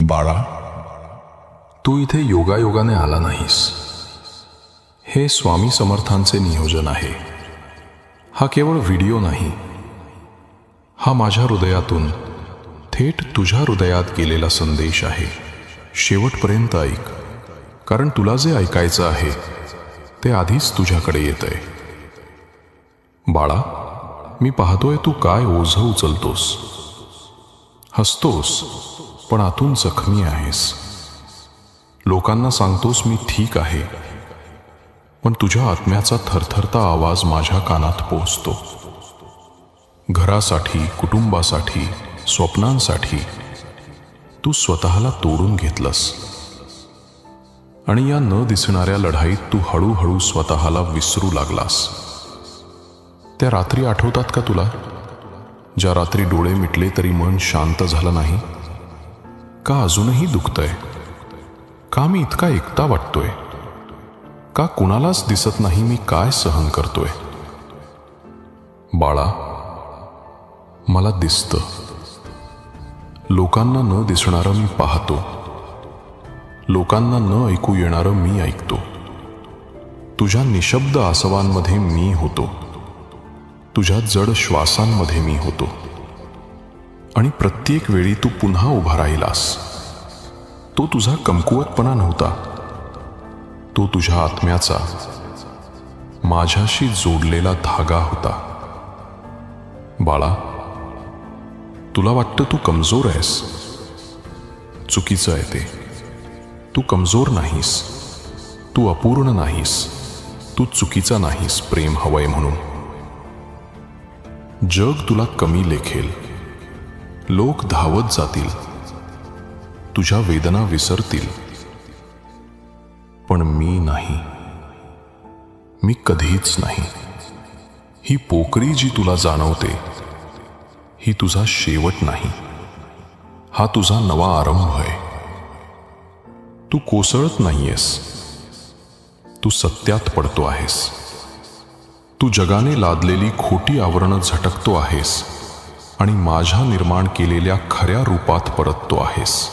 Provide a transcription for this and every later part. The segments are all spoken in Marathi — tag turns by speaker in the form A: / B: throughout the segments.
A: बाळा, तू इथे योगायोगाने आला नाहीस. हे स्वामी समर्थांचे नियोजन आहे. हा केवळ व्हिडिओ नाही, हा माझ्या हृदयातून थेट तुझ्या हृदयात गेलेला संदेश आहे. शेवटपर्यंत ऐक, कारण तुला जे ऐकायचं आहे ते आधीच तुझ्याकडे येतंय. बाळा, मी पाहतोय तू काय ओझं उचलतोस. हसतोस पण आतून जखमी आहेस. लोकांना सांगतोस मी ठीक आहे, पण तुझ्या आत्म्याचा थरथरता आवाज माझ्या कानात पोहोचतो. घरासाठी, कुटुंबासाठी, स्वप्नांसाठी तू स्वतःला तोडून घेतलंस. आणि या न दिसणाऱ्या लढाईत तू हळूहळू स्वतःला विसरू लागलास. त्या रात्री आठवतात का तुला, ज्या रात्री डोळे मिटले तरी मन शांत झालं नाही? का अजूनही दुखतंय? का मी इतका एकटा वाटतोय? का कुणालाच दिसत नाही मी काय सहन करतोय? बाळा, मला दिसतं. लोकांना न दिसणारं मी पाहतो. लोकांना न ऐकू येणारं मी ऐकतो. तुझ्या निशब्द आसवांमध्ये मी होतो. तुझ्या जड श्वासांमध्ये मी होतो. आणि प्रत्येक वेळी तू पुन्हा उभा राहिलास. तो तुझा कमकुवतपणा नव्हता, तो तुझ्या आत्म्याचा माझ्याशी जोडलेला धागा होता. बाळा, तुला वाटतं तू कमजोर आहेस. चुकीचं आहे ते. तू कमजोर नाहीस, तू अपूर्ण नाहीस, तू चुकीचा नाहीस प्रेम हवंय म्हणून. जग तुला कमी लेखेल, लोक धावत जातील, तुझ्या वेदना विसरतील, पण मी नाही. मी कधीच नाही. ही पोकरी जी तुला जाणवते ही तुझा शेवट नाही, हा तुझा नवा आरंभ आहे. तू कोसळत नाहीयेस, तू सत्यात पडतो आहेस. तू जगाने लादलेली खोटी आवरणं झटकतो आहेस आणि माझ्या निर्माण केलेल्या खऱ्या रूपात परततो आहेस.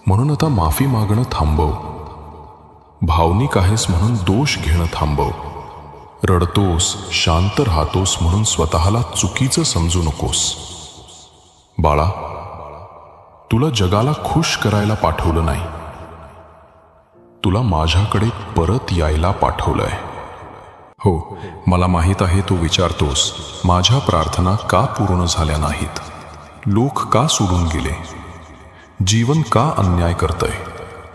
A: म्हणून आता माफी मागणं थांबव. भावनिक आहेस म्हणून दोष घेणं थांबव. रडतोस, शांत राहतोस म्हणून स्वतःला चुकीचं समजू नकोस. बाळा, तुला जगाला खुश करायला पाठवलं नाही, तुला माझ्याकडे परत यायला पाठवलंय. हो, मला माहीत आहे तू विचारतोस, माझ्या प्रार्थना का पूर्ण झाल्या नाहीत? लोक का सोडून गेले? जीवन का अन्याय करतंय?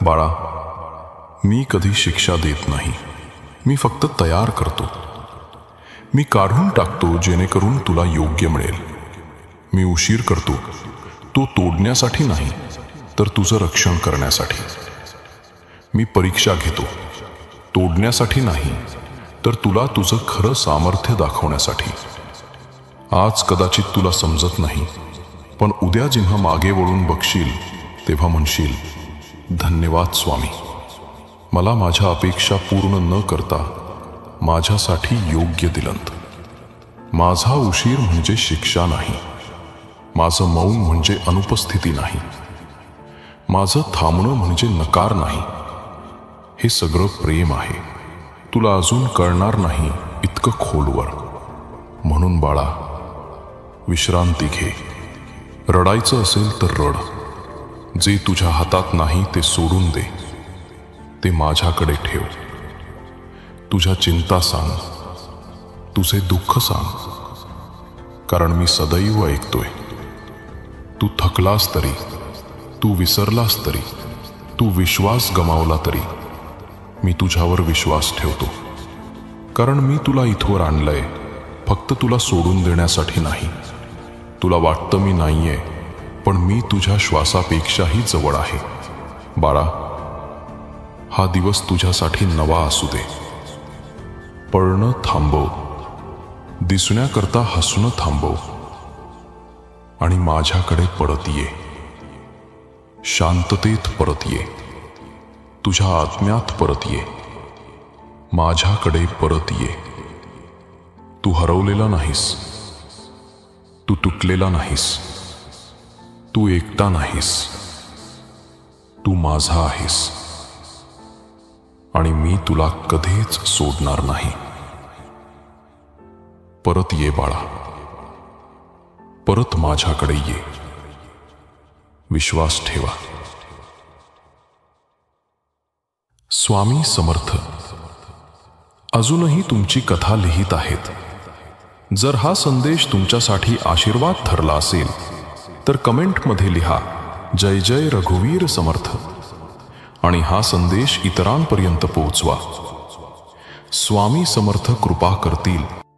A: बाळा, मी कधी शिक्षा देत नाही. मी फक्त तयार करतो. मी काढून टाकतो जेणेकरून तुला योग्य मिळेल. मी उशीर करतो तो तोडण्यासाठी नाही, तर तुझं रक्षण करण्यासाठी. मी परीक्षा घेतो तोडण्यासाठी नाही, तर तुला तुझं खरं सामर्थ्य दाखवण्यासाठी. आज कदाचित तुला समजत नाही, पण उद्या जेव्हा मागे वळून बघशील तेव्हा म्हणशील, धन्यवाद स्वामी, मला माझ्या अपेक्षा पूर्ण न करता माझ्यासाठी योग्य दिलंत. माझा उशीर म्हणजे शिक्षा नाही, माझं मौन म्हणजे अनुपस्थिती नाही, माझं थांबणं म्हणजे नकार नाही. हे सगळं प्रेम आहे. तुला अजून कळणार नाही इतकं खोलवर. म्हणून बाळा, विश्रांती घे. रडायचं असेल तर रड. जे तुझ्या हातात नाही ते सोडून दे. ते माझ्याकडे ठेव. तुझ्या चिंता सांग, तुझे दुःख सांग, कारण मी सदैव ऐकतोय. तू थकलास तरी, तू विसरलास तरी, तू विश्वास गमावला तरी, मी तुझ्यावर विश्वास ठेवतो. कारण मी तुला इथवर आणलंय फक्त तुला सोडून देण्यासाठी नाही. तुला वाटतं मी नाहीये, पण मी तुझ्या श्वासापेक्षाही जवळ आहे. बाळा, हा दिवस तुझ्यासाठी नवा असू दे. पळणं थांबव, दिसण्याकरता हसणं थांबव आणि माझ्याकडे परत ये. शांततेत परत ये. तुझ्या आत्म्यात परत ये. माझ्याकडे परत ये. तू हरवलेला नाहीस, तू तुटलेला नाहीस, तू एकटा नाहीस. तू माझा आहेस आणि मी तुला कधीच सोडणार नाही. परत ये बाळा, परत माझ्याकडे ये. विश्वास ठेवा. स्वामी समर्थ अजूनही तुमची कथा लिहित आहेत. जर हा संदेश तुमच्यासाठी आशीर्वाद ठरला असेल तर कमेंटमध्ये लिहा जय जय रघुवीर समर्थ आणि हा संदेश इतरांपर्यंत पोहोचवा. स्वामी समर्थ कृपा करतील.